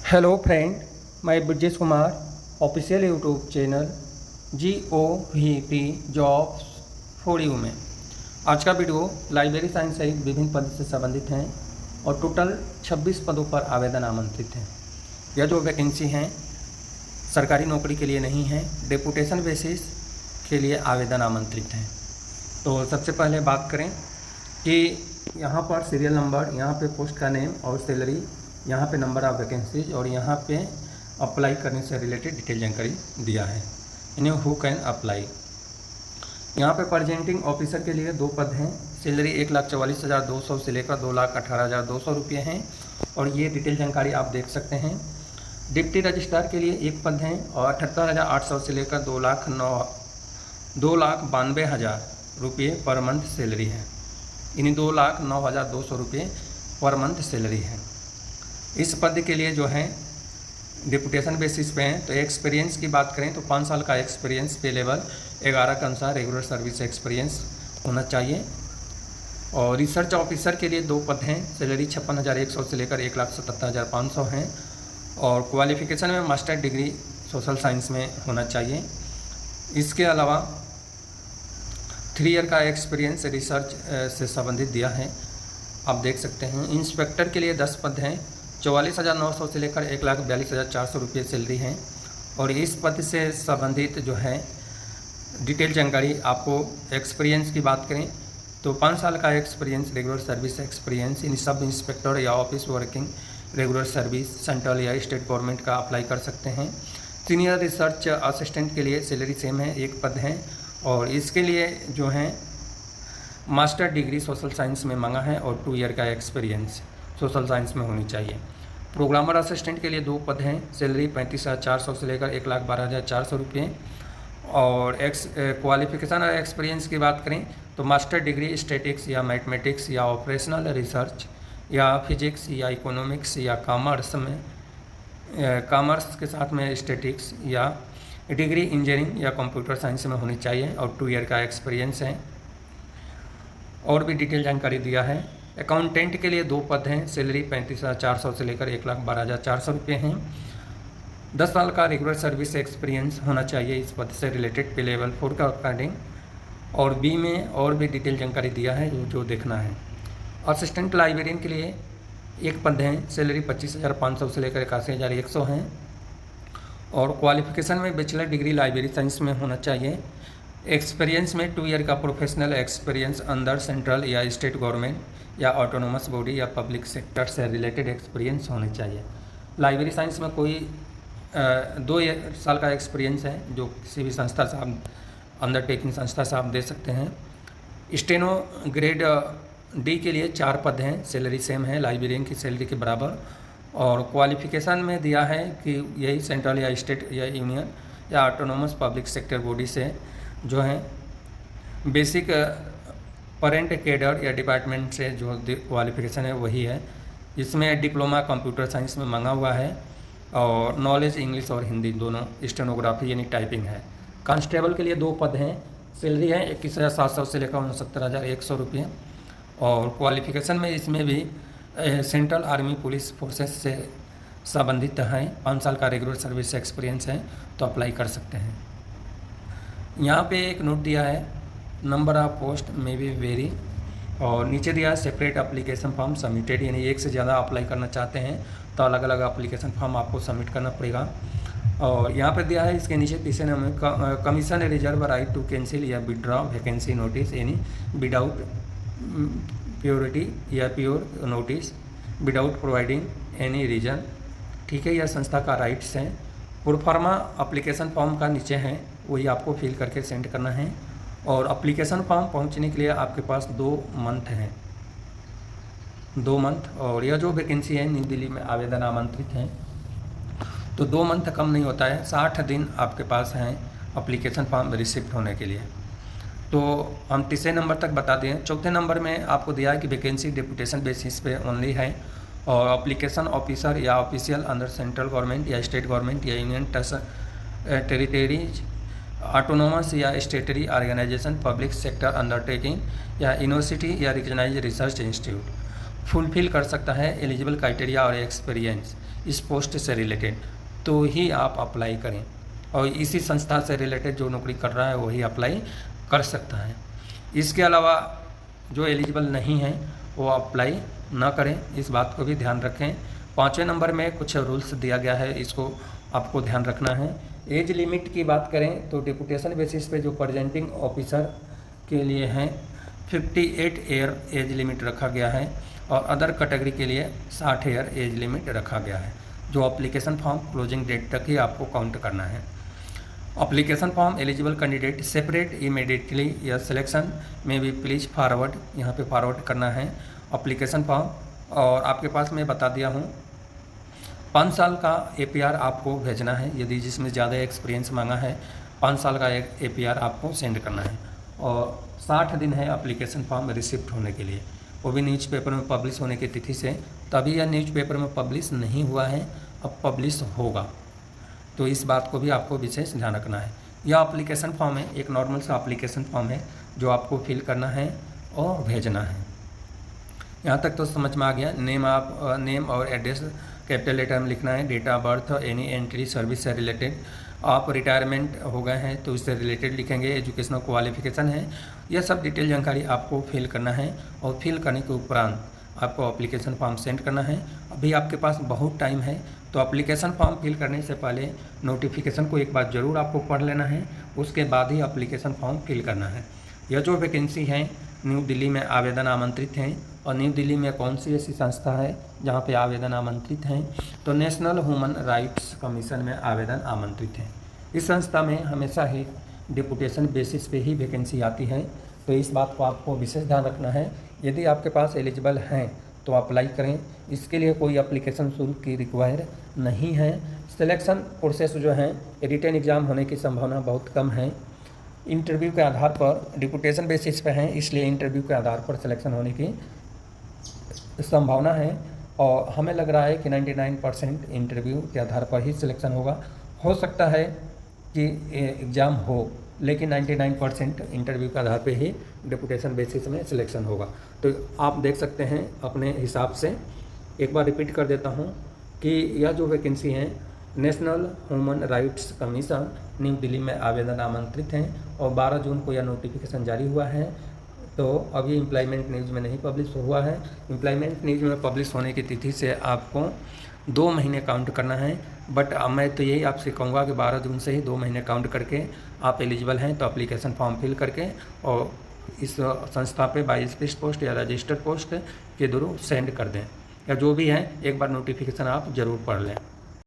Hello friend, मैं Brajesh Kumar official YouTube channel GOVT jobs for you में आज का वीडियो लाइब्रेरी साइंस सहित विभिन्न पद से संबंधित हैं और टोटल 26 पदों पर आवेदन आमंत्रित हैं। यह जो वैकेंसी हैं सरकारी नौकरी के लिए नहीं है, डेपुटेशन बेसिस के लिए आवेदन आमंत्रित हैं। तो सबसे पहले बात करें कि यहाँ पर सीरियल नंबर, यहाँ पे पोस्ट का नेम और सैलरी, यहाँ पे नंबर ऑफ वैकेंसीज और यहाँ पे अप्लाई करने से रिलेटेड डिटेल जानकारी दिया है। यानी हु कैन अप्लाई। यहाँ पे प्रेजेंटिंग ऑफिसर के लिए 2 पद हैं। सैलरी 1,44,200 से लेकर 2,18,200 रुपये हैं और ये डिटेल जानकारी आप देख सकते हैं। डिप्टी रजिस्ट्रार के लिए 1 पद हैं और 78,800 से लेकर 2,92,000 रुपये पर मंथ सैलरी है। यानी 2,09,200 रुपये पर मंथ सैलरी है। इस पद के लिए जो है डिप्यूटेशन बेसिस पे हैं। तो एक्सपीरियंस की बात करें तो 5 साल का एक्सपीरियंस पे लेवल 11 के अनुसार रेगुलर सर्विस एक्सपीरियंस होना चाहिए। और रिसर्च ऑफिसर के लिए 2 पद हैं। सैलरी 56,100 से लेकर 1,77,500 हैं और क्वालिफिकेशन में मास्टर डिग्री सोशल साइंस में होना चाहिए। इसके अलावा 3 ईयर का एक्सपीरियंस रिसर्च से संबंधित दिया है, आप देख सकते हैं। इंस्पेक्टर के लिए 10 पद हैं। 44,900 से लेकर 1,42,400 रुपये सैलरी हैं और इस पद से संबंधित जो है डिटेल जानकारी आपको एक्सपीरियंस की बात करें तो 5 साल का experience regular service experience in sub inspector या office working regular service central या स्टेट गवर्नमेंट का अप्लाई कर सकते हैं। सीनियर रिसर्च असिस्टेंट के लिए सैलरी सेम है, 1 पद हैं और इसके लिए जो है मास्टर डिग्री सोशल साइंस में मांगा है और 2 ईयर का एक्सपीरियंस सोशल साइंस में होनी चाहिए। प्रोग्रामर असिस्टेंट के लिए 2 पद हैं। सैलरी 35,400 से लेकर 1,12,400 रुपये और क्वालिफिकेशन और एक्सपीरियंस की बात करें तो मास्टर डिग्री स्टैटिक्स या मैथमेटिक्स या ऑपरेशनल रिसर्च या फिजिक्स या इकोनॉमिक्स या कॉमर्स में कॉमर्स के साथ में स्टैटिक्स या डिग्री इंजीनियरिंग या कंप्यूटर साइंस में होनी चाहिए और 2 ईयर का एक्सपीरियंस है। और भी डिटेल जानकारी दिया है। अकाउंटेंट के लिए 2 पद हैं। सैलरी 35,400 से लेकर 1,12,400 रुपये हैं। 10 साल का रेगुलर सर्विस एक्सपीरियंस होना चाहिए इस पद से रिलेटेड पे लेवल 4 का अकॉर्डिंग। और बी में और भी डिटेल जानकारी दिया है जो देखना है। असिस्टेंट लाइब्रेरियन के लिए 1 पद हैं। सैलरी 25,500 से लेकर 81,100 हैं और क्वालिफिकेशन में बैचलर डिग्री लाइब्रेरी साइंस में होना चाहिए। एक्सपीरियंस में 2 ईयर का प्रोफेशनल एक्सपीरियंस अंदर सेंट्रल या स्टेट गवर्नमेंट या ऑटोनोमस बॉडी या पब्लिक सेक्टर से रिलेटेड एक्सपीरियंस होने चाहिए। लाइब्रेरी साइंस में कोई 2 साल का एक्सपीरियंस है जो किसी भी संस्था से आप अंडरटेकिंग संस्था से आप दे सकते हैं। स्टेनो ग्रेड D के लिए 4 पद हैं। सैलरी सेम है लाइब्रेरियन की सैलरी के बराबर और क्वालिफिकेशन में दिया है कि यही सेंट्रल या स्टेट या यूनियन या ऑटोनोमस पब्लिक सेक्टर बॉडी से जो है बेसिक पेरेंट कैडर या डिपार्टमेंट से जो क्वालिफिकेशन है वही है। इसमें डिप्लोमा कंप्यूटर साइंस में मांगा हुआ है और नॉलेज इंग्लिश और हिंदी दोनों स्टेनोग्राफी यानी टाइपिंग है। कांस्टेबल के लिए 2 पद हैं। सैलरी है 21,700 से लेकर 69,100 रुपये और क्वालिफिकेशन में इसमें भी सेंट्रल आर्मी पुलिस फोर्सेस से संबंधित हैं। 5 साल का रेगुलर सर्विस एक्सपीरियंस है तो अप्लाई कर सकते हैं। यहाँ पे एक नोट दिया है, नंबर ऑफ पोस्ट में भी वेरी और नीचे दिया है सेपरेट एप्लीकेशन फॉर्म सबमिटेड, यानी 1 से ज़्यादा अप्लाई करना चाहते हैं तो अलग अलग एप्लीकेशन फॉर्म आपको सबमिट करना पड़ेगा। और यहाँ पर दिया है इसके नीचे तीसरे number commission reserve right to cancel या विड्रॉ वैकेंसी नोटिस यानी विदाउट प्योरिटी या pure notice without providing any reason, ठीक है। यह संस्था का राइट्स है। प्रोफार्मा एप्लीकेशन फॉर्म का नीचे है, वही आपको फिल करके सेंड करना है और एप्लीकेशन फॉर्म पहुंचने के लिए आपके पास 2 मंथ हैं, 2 मंथ। और यह जो वैकेंसी है न्यू दिल्ली में आवेदन आमंत्रित हैं तो 2 मंथ कम नहीं होता है, 60 दिन आपके पास हैं एप्लीकेशन फॉर्म रिसिप्ट होने के लिए। तो हम तीसरे नंबर तक बता दें। चौथे नंबर में आपको दिया है कि वैकेंसी डेपुटेशन बेसिस पे ओनली है और एप्लीकेशन ऑफिसर या ऑफिशियल अंडर सेंट्रल गवर्नमेंट या स्टेट गवर्नमेंट या यूनियन टेरिटरीज ऑटोनोमस या statutory organisation public sector undertaking या यूनिवर्सिटी या रिकग्नाइज रिसर्च इंस्टीट्यूट फुलफिल कर सकता है एलिजिबल क्राइटेरिया और एक्सपीरियंस, इस पोस्ट से रिलेटेड, तो ही आप अप्लाई करें, और इसी संस्था से रिलेटेड जो नौकरी कर रहा है वही अप्लाई कर सकता है। इसके अलावा जो एलिजिबल नहीं है वो अप्लाई ना करें, इस बात को भी ध्यान रखें। 5वें नंबर में कुछ रूल्स दिया गया है, इसको आपको ध्यान रखना है। एज लिमिट की बात करें तो डिप्यूटेशन बेसिस पे जो प्रेजेंटिंग ऑफिसर के लिए हैं 58 ईयर एज लिमिट रखा गया है, और अदर कैटेगरी के लिए 60 ईयर एज लिमिट रखा गया है। जो एप्लीकेशन फॉर्म क्लोजिंग डेट तक ही आपको काउंट करना है। Application form eligible candidate separate immediately या सिलेक्शन में भी प्लीज फॉरवर्ड, यहाँ पे फॉरवर्ड करना है एप्लीकेशन फॉर्म। और आपके पास मैं बता दिया हूँ 5 साल का APR आपको भेजना है, यदि जिसमें ज़्यादा एक्सपीरियंस मांगा है 5 साल का एक APR आपको सेंड करना है, और 60 दिन है एप्लीकेशन फॉर्म रिसिप्ट होने के लिए, वो भी न्यूज़पेपर में पब्लिश होने की तिथि से। तभी यह न्यूज़पेपर में पब्लिश नहीं हुआ है, अब पब्लिश होगा, तो इस बात को भी आपको विशेष ध्यान रखना है। यह एप्लीकेशन फॉर्म है, एक नॉर्मल सा एप्लीकेशन फॉर्म है जो आपको फिल करना है और भेजना है। यहाँ तक तो समझ में आ गया। नेम और एड्रेस कैपिटल लेटर में लिखना है। Date of birth, any entry service से रिलेटेड, आप रिटायरमेंट हो गए हैं तो इससे रिलेटेड लिखेंगे। एजुकेशनल क्वालिफिकेशन है, यह सब डिटेल जानकारी आपको फिल करना है, और फिल करने के उपरांत आपको एप्लीकेशन फॉर्म सेंड करना है। अभी आपके पास बहुत टाइम है, तो एप्लीकेशन फॉर्म फिल करने से पहले नोटिफिकेशन को एक बार ज़रूर आपको पढ़ लेना है, उसके बाद ही एप्लीकेशन फॉर्म फिल करना है। यह जो वैकेंसी है न्यू दिल्ली में आवेदन आमंत्रित हैं, और न्यू दिल्ली में कौन सी ऐसी संस्था है जहाँ पे आवेदन आमंत्रित हैं, तो नेशनल ह्यूमन राइट्स कमीशन में आवेदन आमंत्रित हैं। इस संस्था में हमेशा ही डिप्यूटेशन बेसिस पे ही वैकेंसी आती है, तो इस बात को आपको विशेष ध्यान रखना है। यदि आपके पास एलिजिबल हैं तो अप्लाई करें, इसके लिए कोई एप्लीकेशन शुल्क की रिक्वायर नहीं है। सिलेक्शन प्रोसेस जो है रिटन एग्ज़ाम होने की संभावना बहुत कम है। इंटरव्यू के आधार पर डिप्यूटेशन बेसिस पे हैं, इसलिए इंटरव्यू के आधार पर सिलेक्शन होने की संभावना है, और हमें लग रहा है कि 99% इंटरव्यू के आधार पर ही सिलेक्शन होगा। हो सकता है कि एग्ज़ाम हो, लेकिन 99% इंटरव्यू के आधार पे ही डिप्यूटेशन बेसिस में सिलेक्शन होगा। तो आप देख सकते हैं अपने हिसाब से। एक बार रिपीट कर देता हूँ कि यह जो वैकेंसी है national human rights commission new Delhi में आवेदन आमंत्रित हैं, और 12 जून को यह नोटिफिकेशन जारी हुआ है। तो अभी एम्प्लॉयमेंट न्यूज़ में नहीं पब्लिश हुआ है। एम्प्लॉयमेंट न्यूज़ में पब्लिश होने की तिथि से आपको 2 महीने काउंट करना है, बट मैं तो यही आपसे कहूँगा कि 12 जून से ही 2 महीने काउंट करके आप एलिजिबल हैं तो एप्लीकेशन फॉर्म फिल करके और इस संस्था पे बाय स्पीड पोस्ट या रजिस्टर्ड पोस्ट के थ्रू सेंड कर दें, या जो भी है एक बार नोटिफिकेशन आप ज़रूर पढ़ लें।